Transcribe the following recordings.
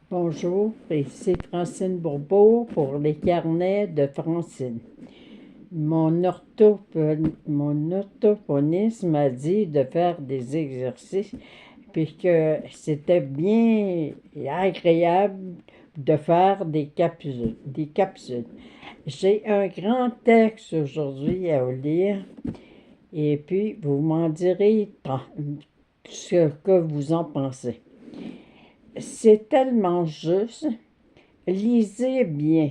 Bonjour, ici Francine Bourbeau pour les carnets de Francine. Mon orthophoniste m'a dit de faire des exercices puis que c'était bien agréable de faire des capsules. J'ai un grand texte aujourd'hui à vous lire et puis vous m'en direz ce que vous en pensez. C'est tellement juste. Lisez bien.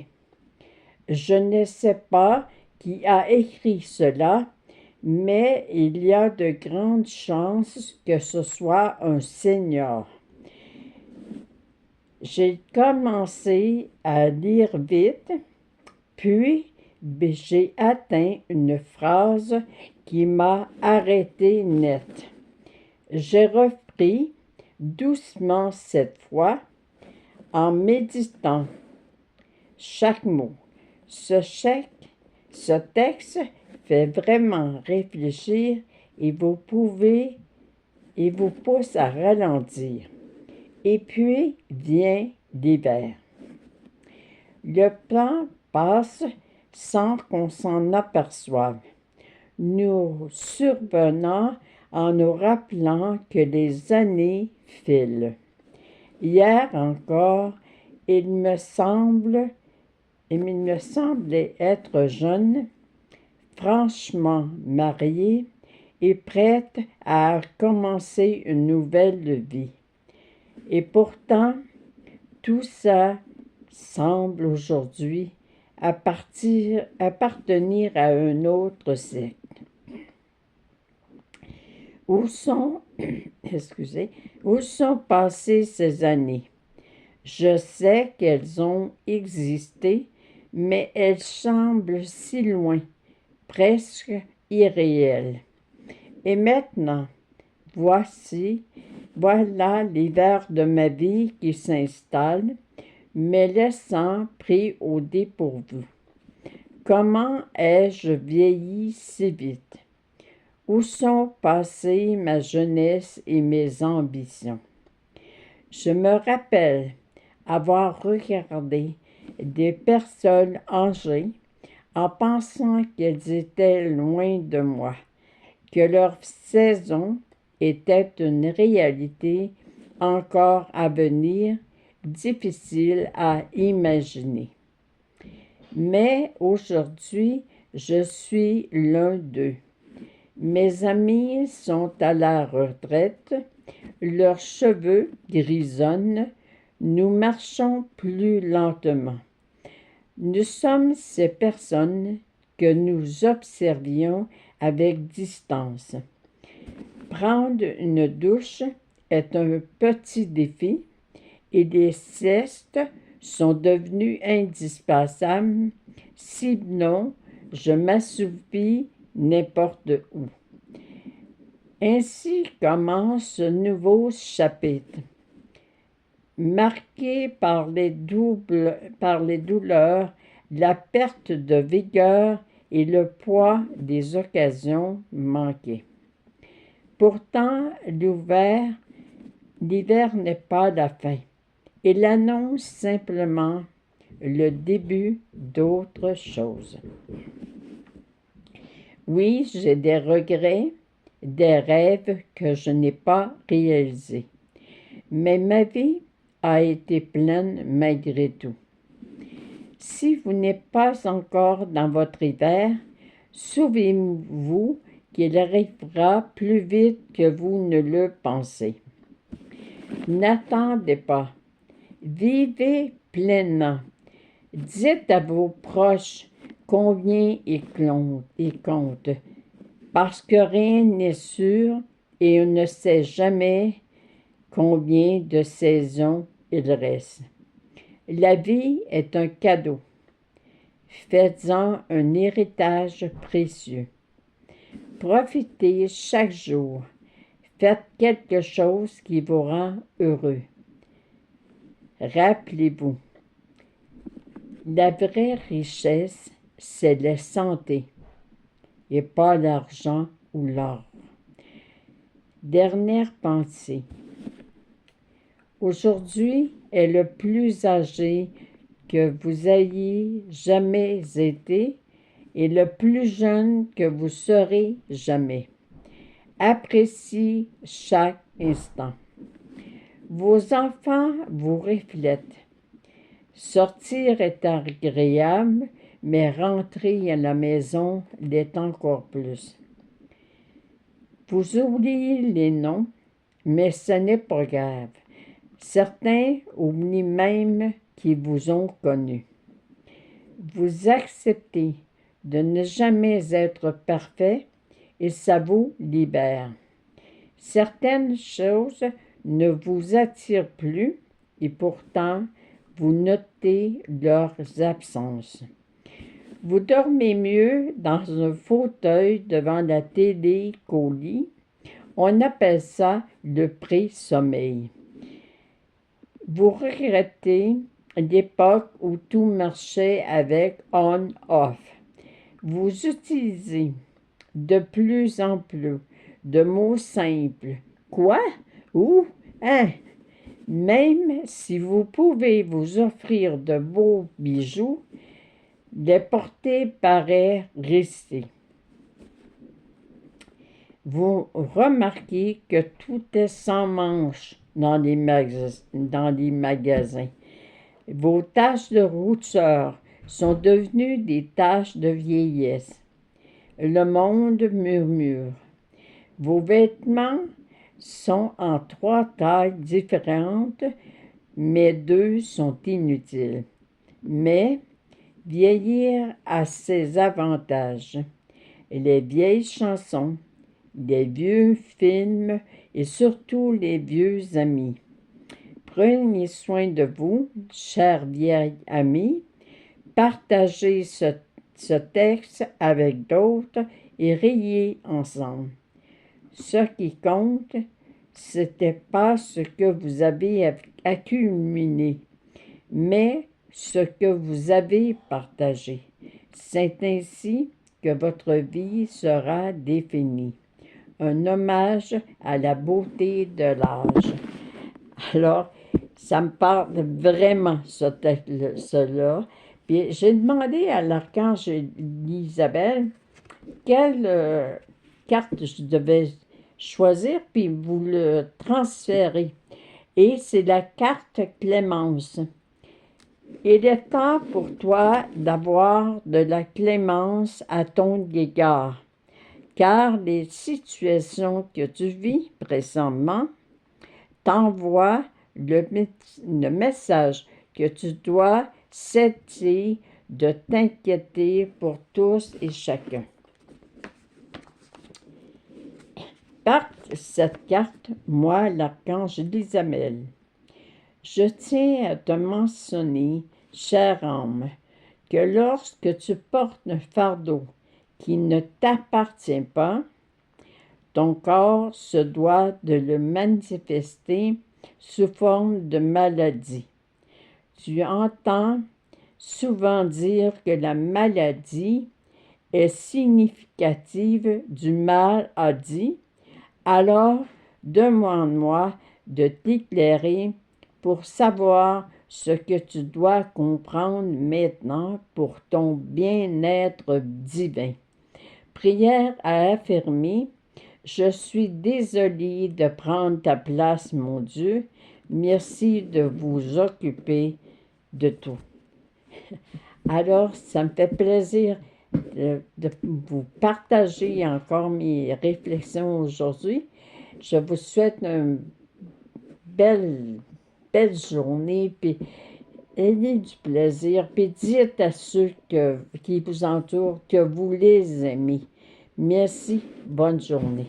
Je ne sais pas qui a écrit cela, mais il y a de grandes chances que ce soit un senior. J'ai commencé à lire vite, puis j'ai atteint une phrase qui m'a arrêté net. J'ai repris doucement cette fois en méditant chaque mot. Ce texte fait vraiment réfléchir et vous pousse à ralentir. Et puis vient l'hiver. Le temps passe sans qu'on s'en aperçoive, nous survenant en nous rappelant que les années filent. Hier encore, il me semblait être jeune, franchement mariée et prête à commencer une nouvelle vie. Et pourtant, tout ça semble aujourd'hui appartenir à un autre siècle. Où sont, où sont passées ces années? Je sais qu'elles ont existé, mais elles semblent si loin, presque irréelles. Et maintenant, voilà l'hiver de ma vie qui s'installe, me laissant pris au dépourvu. Comment ai-je vieilli si vite? Où sont passées ma jeunesse et mes ambitions? Je me rappelle avoir regardé des personnes âgées en pensant qu'elles étaient loin de moi, que leur saison était une réalité encore à venir, difficile à imaginer. Mais aujourd'hui, je suis l'un d'eux. Mes amis sont à la retraite, leurs cheveux grisonnent, nous marchons plus lentement. Nous sommes ces personnes que nous observions avec distance. Prendre une douche est un petit défi et les siestes sont devenues indispensables. Sinon, je m'assoupis n'importe où. Ainsi commence ce nouveau chapitre, marqué par les douleurs, la perte de vigueur et le poids des occasions manquées. Pourtant, l'hiver n'est pas la fin. Il annonce simplement le début d'autre chose. Oui, j'ai des regrets, des rêves que je n'ai pas réalisés. Mais ma vie a été pleine malgré tout. Si vous n'êtes pas encore dans votre hiver, souvenez-vous qu'il arrivera plus vite que vous ne le pensez. N'attendez pas. Vivez pleinement. Dites à vos proches combien ils comptent, parce que rien n'est sûr et on ne sait jamais combien de saisons il reste. La vie est un cadeau. Faites-en un héritage précieux. Profitez chaque jour. Faites quelque chose qui vous rend heureux. Rappelez-vous, la vraie richesse, c'est la santé et pas l'argent ou l'or. Dernière pensée. Aujourd'hui est le plus âgé que vous ayez jamais été et le plus jeune que vous serez jamais. Appréciez chaque instant. Vos enfants vous reflètent. Sortir est agréable, mais rentrer à la maison l'est encore plus. Vous oubliez les noms, mais ce n'est pas grave. Certains oublient même qu'ils vous ont connu. Vous acceptez de ne jamais être parfait et ça vous libère. Certaines choses ne vous attirent plus et pourtant vous notez leurs absences. Vous dormez mieux dans un fauteuil devant la télé qu'au lit. On appelle ça le pré-sommeil. Vous regrettez l'époque où tout marchait avec on-off. Vous utilisez de plus en plus de mots simples. Quoi? Où? Hein? Même si vous pouvez vous offrir de beaux bijoux, les porter paraît risqué. Vous remarquez que tout est sans manche dans les magasins. Vos taches de rousseur sont devenues des taches de vieillesse. Le monde murmure. Vos vêtements sont en 3 tailles différentes, mais 2 sont inutiles. Mais vieillir a ses avantages. Les vieilles chansons, les vieux films et surtout les vieux amis. Prenez soin de vous, chers vieilles amis. Partagez ce texte avec d'autres et riez ensemble. Ce qui compte, ce n'était pas ce que vous avez accumulé, mais ce que vous avez partagé. C'est ainsi que votre vie sera définie. Un hommage à la beauté de l'âge. Alors, ça me parle vraiment, ce texte-là. Puis j'ai demandé à l'archange Isabelle quelle carte je devais choisir, puis vous le transférer. Et c'est la carte Clémence. Il est temps pour toi d'avoir de la clémence à ton égard, car les situations que tu vis présentement t'envoient le message que tu dois cesser de t'inquiéter pour tous et chacun. Par cette carte, moi, l'archange Isabelle, je tiens à te mentionner, chère âme, que lorsque tu portes un fardeau qui ne t'appartient pas, ton corps se doit de le manifester sous forme de maladie. Tu entends souvent dire que la maladie est significative du mal à dit, alors demande-moi de t'éclairer pour savoir ce que tu dois comprendre maintenant pour ton bien-être divin. Prière à affirmer. Je suis désolée de prendre ta place, mon Dieu. Merci de vous occuper de tout. Alors, ça me fait plaisir de vous partager encore mes réflexions aujourd'hui. Je vous souhaite une belle journée, puis ayez du plaisir, puis dites à ceux qui vous entourent que vous les aimez. Merci, bonne journée.